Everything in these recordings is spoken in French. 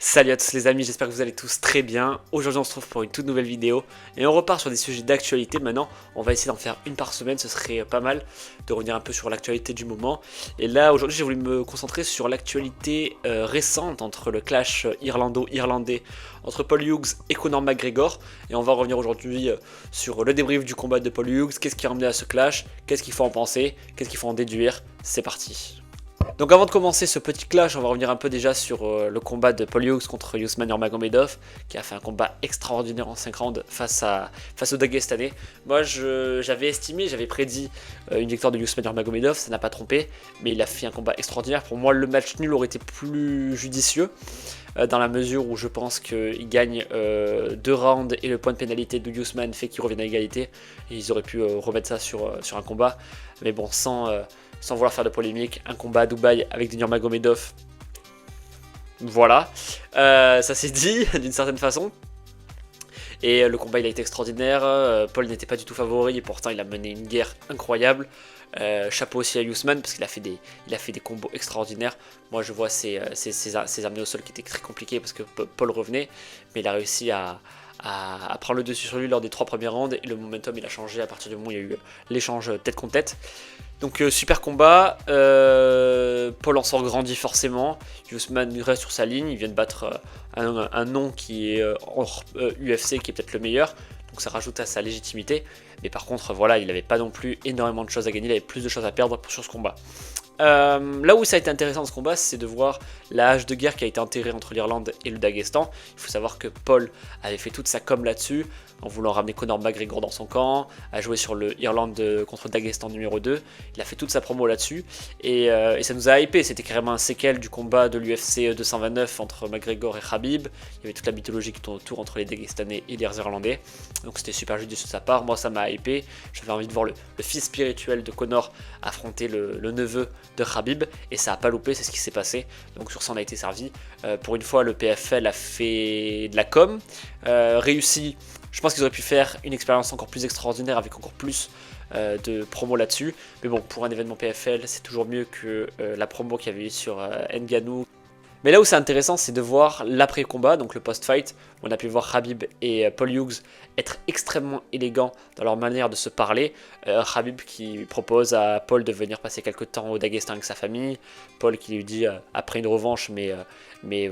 Salut à tous les amis, j'espère que vous allez tous très bien. Aujourd'hui on se retrouve pour une toute nouvelle vidéo et on repart sur des sujets d'actualité. Maintenant on va essayer d'en faire une par semaine, ce serait pas mal de revenir un peu sur l'actualité du moment. Et là aujourd'hui j'ai voulu me concentrer sur l'actualité récente entre le clash irlando-irlandais entre Paul Hughes et Conor McGregor. Et on va revenir aujourd'hui sur le débrief du combat de Paul Hughes, qu'est-ce qui a amené à ce clash, qu'est-ce qu'il faut en penser, qu'est-ce qu'il faut en déduire. C'est parti. Donc avant de commencer ce petit clash, on va revenir un peu déjà sur le combat de Paul Hughes contre Usman Nurmagomedov, qui a fait un combat extraordinaire en 5 rounds face au Dagestanais. Moi j'avais estimé, j'avais prédit une victoire de Usman Nurmagomedov, ça n'a pas trompé, mais il a fait un combat extraordinaire. Pour moi le match nul aurait été plus judicieux, dans la mesure où je pense qu'il gagne 2 rounds et le point de pénalité de Usman fait qu'il revienne à égalité. Et ils auraient pu remettre ça sur un combat, mais bon sans vouloir faire de polémique, un combat à Dubaï avec Denir Magomedov. Voilà, ça s'est dit d'une certaine façon. Et le combat il a été extraordinaire, Paul n'était pas du tout favori et pourtant il a mené une guerre incroyable. Chapeau aussi à Usman parce qu'il a fait des combos extraordinaires. Moi je vois ses amenés au sol qui étaient très compliqués parce que Paul revenait, mais il a réussi à prendre le dessus sur lui lors des 3 premiers rounds et le momentum il a changé à partir du moment où il y a eu l'échange tête contre tête. Donc super combat, Paul en sort grandi forcément, Usman reste sur sa ligne, il vient de battre un nom qui est hors UFC qui est peut-être le meilleur, donc ça rajoute à sa légitimité, mais par contre voilà, il n'avait pas non plus énormément de choses à gagner, il avait plus de choses à perdre sur ce combat. Là où ça a été intéressant dans ce combat, c'est de voir la hache de guerre qui a été enterrée entre l'Irlande et le Daghestan. Il faut savoir que Paul avait fait toute sa com là-dessus, en voulant ramener Conor McGregor dans son camp, à jouer sur le Irlande contre Daghestan numéro 2. Il a fait toute sa promo là-dessus, et ça nous a hypé. C'était carrément un séquel du combat de l'UFC 229 entre McGregor et Khabib. Il y avait toute la mythologie qui tourne autour entre les Daghestanais et les Irlandais, donc c'était super judicieux de sa part. Moi ça m'a hypé, j'avais envie de voir le fils spirituel de Conor affronter le neveu de Khabib, et ça a pas loupé, c'est ce qui s'est passé. Donc sur ça on a été servi. Pour une fois le PFL a fait de la com, réussi. Je pense qu'ils auraient pu faire une expérience encore plus extraordinaire avec encore plus de promo là-dessus. Mais bon, pour un événement PFL, c'est toujours mieux que la promo qu'il y avait eu sur Ngannou. Mais là où c'est intéressant, c'est de voir l'après-combat, donc le post-fight. On a pu voir Khabib et Paul Hughes être extrêmement élégants dans leur manière de se parler. Khabib qui propose à Paul de venir passer quelques temps au Daghestan avec sa famille. Paul qui lui dit après une revanche, mais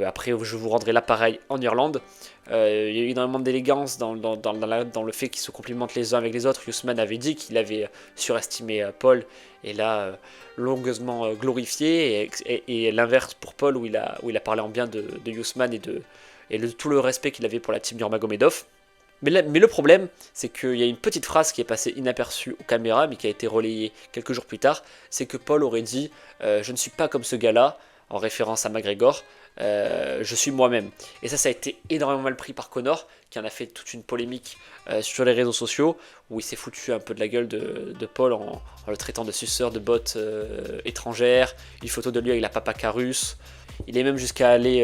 après je vous rendrai l'appareil en Irlande. Il y a eu énormément d'élégance dans le fait qu'ils se complimentent les uns avec les autres. Usman avait dit qu'il avait surestimé Paul, et là longuement glorifié, et l'inverse pour Paul où il a parlé en bien de Usman et tout le respect qu'il avait pour la team Nurmagomedov. Mais le problème, c'est qu'il y a une petite phrase qui est passée inaperçue aux caméras, mais qui a été relayée quelques jours plus tard. C'est que Paul aurait dit je ne suis pas comme ce gars-là, en référence à McGregor, je suis moi-même. Et ça a été énormément mal pris par Conor, qui en a fait toute une polémique sur les réseaux sociaux, où il s'est foutu un peu de la gueule de Paul en le traitant de suceur de bottes étrangères, une photo de lui avec la papaca russe. Il est même jusqu'à aller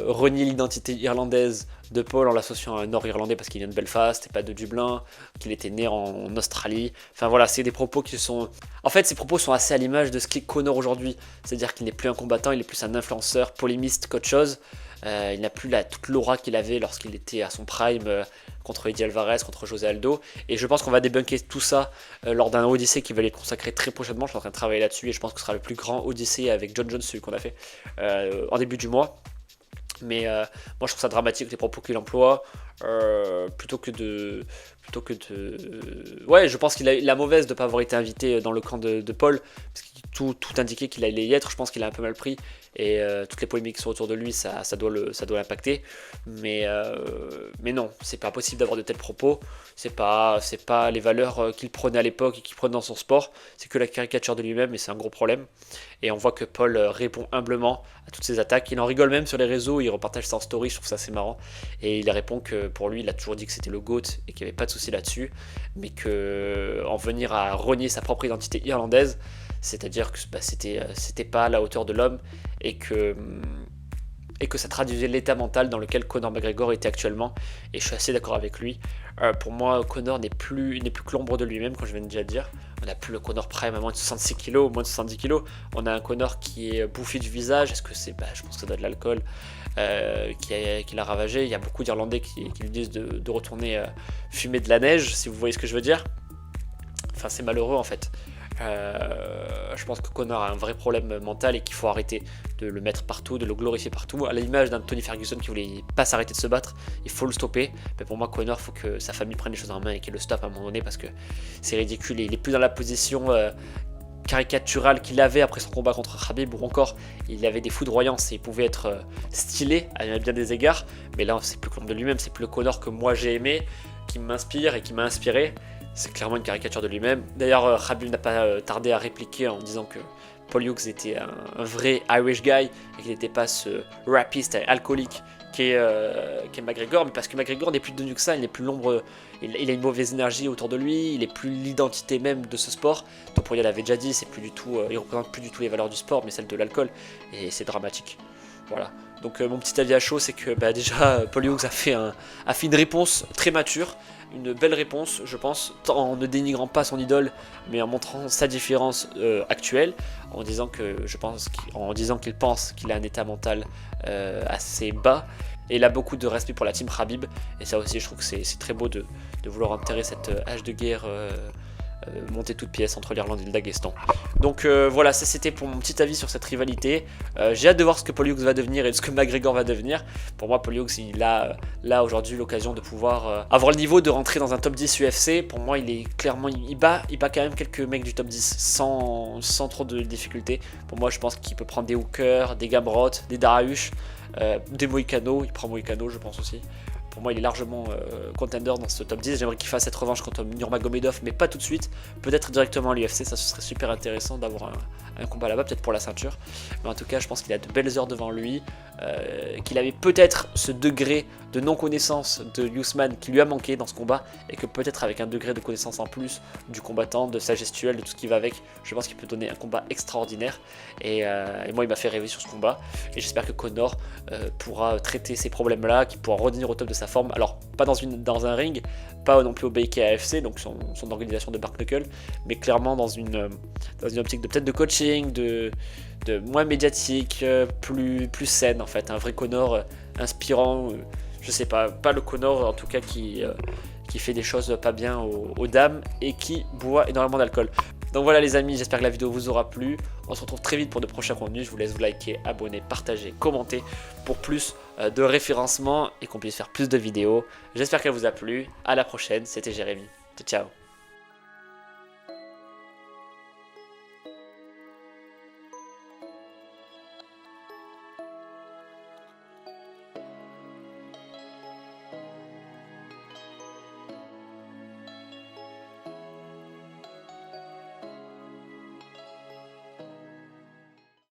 renier l'identité irlandaise de Paul en l'associant à un Nord-Irlandais parce qu'il vient de Belfast et pas de Dublin, qu'il était né en Australie. Enfin voilà, c'est des propos qui sont... En fait, ces propos sont assez à l'image de ce qu'est Conor aujourd'hui. C'est-à-dire qu'il n'est plus un combattant, il est plus un influenceur, polémiste qu'autre chose. Il n'a plus toute l'aura qu'il avait lorsqu'il était à son prime contre Eddie Alvarez, contre José Aldo. Et je pense qu'on va débunker tout ça lors d'un Odyssey qui va être consacré très prochainement. Je suis en train de travailler là-dessus et je pense que ce sera le plus grand Odyssey avec John Jones, celui qu'on a fait en début du mois. Mais moi je trouve ça dramatique les propos qu'il emploie, plutôt que de... Ouais, je pense qu'il a la mauvaise de ne pas avoir été invité dans le camp de Paul, parce que tout indiquait qu'il allait y être. Je pense qu'il a un peu mal pris, et toutes les polémiques qui sont autour de lui, ça doit l'impacter. Mais non, c'est pas possible d'avoir de tels propos. C'est pas les valeurs qu'il prenait à l'époque et qu'il prenait dans son sport. C'est que la caricature de lui-même, et c'est un gros problème. Et on voit que Paul répond humblement à toutes ces attaques. Il en rigole même sur les réseaux, il repartage ça en story, je trouve ça assez marrant. Et il répond que pour lui, il a toujours dit que c'était le GOAT et qu'il n'y avait pas de souci là-dessus, mais qu'en venir à renier sa propre identité irlandaise, c'est-à-dire que c'était pas à la hauteur de l'homme, et que et que ça traduisait l'état mental dans lequel Conor McGregor était actuellement, et je suis assez d'accord avec lui. Pour moi, Conor n'est plus que l'ombre de lui-même, comme je viens de déjà dire. On n'a plus le Conor Prime à moins de 66 kg, moins de 70 kg. On a un Conor qui est bouffé du visage. Est-ce que c'est... je pense que ça doit être de l'alcool qui l'a ravagé. Il y a beaucoup d'Irlandais qui lui disent de retourner fumer de la neige, si vous voyez ce que je veux dire. Enfin, c'est malheureux en fait. Je pense que Conor a un vrai problème mental et qu'il faut arrêter de le mettre partout, de le glorifier partout. À l'image d'un Tony Ferguson qui voulait pas s'arrêter de se battre, il faut le stopper. Mais pour moi, Conor, il faut que sa famille prenne les choses en main et qu'il le stoppe à un moment donné parce que c'est ridicule. Et il est plus dans la position caricaturale qu'il avait après son combat contre Khabib, ou encore il avait des foudroyances et il pouvait être stylé à bien des égards. Mais là, c'est plus que l'ombre de lui-même, c'est plus le Conor que moi j'ai aimé, qui m'inspire et qui m'a inspiré. C'est clairement une caricature de lui-même. D'ailleurs, Khabib n'a pas tardé à répliquer en disant que Paul Hughes était un vrai Irish guy et qu'il n'était pas ce rapiste alcoolique qu'est McGregor. Mais parce que McGregor n'est plus devenu que ça, il n'est plus l'ombre, il a une mauvaise énergie autour de lui, il n'est plus l'identité même de ce sport. Topuria l'avait déjà dit, c'est plus du tout, il représente plus du tout les valeurs du sport, mais celles de l'alcool, et c'est dramatique. Voilà. Donc mon petit avis à chaud, c'est que déjà Paul Hughes a fait une réponse très mature, une belle réponse, je pense, en ne dénigrant pas son idole, mais en montrant sa différence actuelle, en disant qu'il pense qu'il a un état mental assez bas. Et il a beaucoup de respect pour la team Khabib, et ça aussi je trouve que c'est très beau de vouloir enterrer cette hache de guerre montée toute pièce entre l'Irlande et le Daghestan. Donc voilà, ça c'était pour mon petit avis sur cette rivalité. J'ai hâte de voir ce que Paul Hughes va devenir et ce que McGregor va devenir. Pour moi, Paul Hughes, il a là aujourd'hui l'occasion de pouvoir avoir le niveau de rentrer dans un top 10 UFC. Pour moi, il est clairement, il bat quand même quelques mecs du top 10 sans trop de difficultés. Pour moi, je pense qu'il peut prendre des hookers, des Gamrot, des Dariush, des Moïcano. Il prend Moïcano, je pense aussi. Pour moi, il est largement contender dans ce top 10. J'aimerais qu'il fasse cette revanche contre Nurmagomedov, mais pas tout de suite. Peut-être directement à l'UFC, ça ce serait super intéressant d'avoir un combat là-bas, peut-être pour la ceinture. Mais en tout cas, je pense qu'il a de belles heures devant lui, qu'il avait peut-être ce degré de non-connaissance de Usman qui lui a manqué dans ce combat, et que peut-être avec un degré de connaissance en plus du combattant, de sa gestuelle, de tout ce qui va avec, je pense qu'il peut donner un combat extraordinaire. Et moi, il m'a fait rêver sur ce combat. Et j'espère que Conor pourra traiter ces problèmes-là, qu'il pourra revenir au top de sa forme. Alors, pas dans un ring, pas non plus au BKFC, donc son organisation de Bark Knuckle, mais clairement dans une optique de peut-être de coaching, de moins médiatique, plus saine en fait. Un vrai Conor inspirant, je sais pas le Conor en tout cas qui fait des choses pas bien aux dames et qui boit énormément d'alcool. Donc voilà les amis, j'espère que la vidéo vous aura plu. On se retrouve très vite pour de prochains contenus. Je vous laisse vous liker, abonner, partager, commenter pour plus de référencement et qu'on puisse faire plus de vidéos. J'espère qu'elle vous a plu. À la prochaine, c'était Jérémy. Ciao.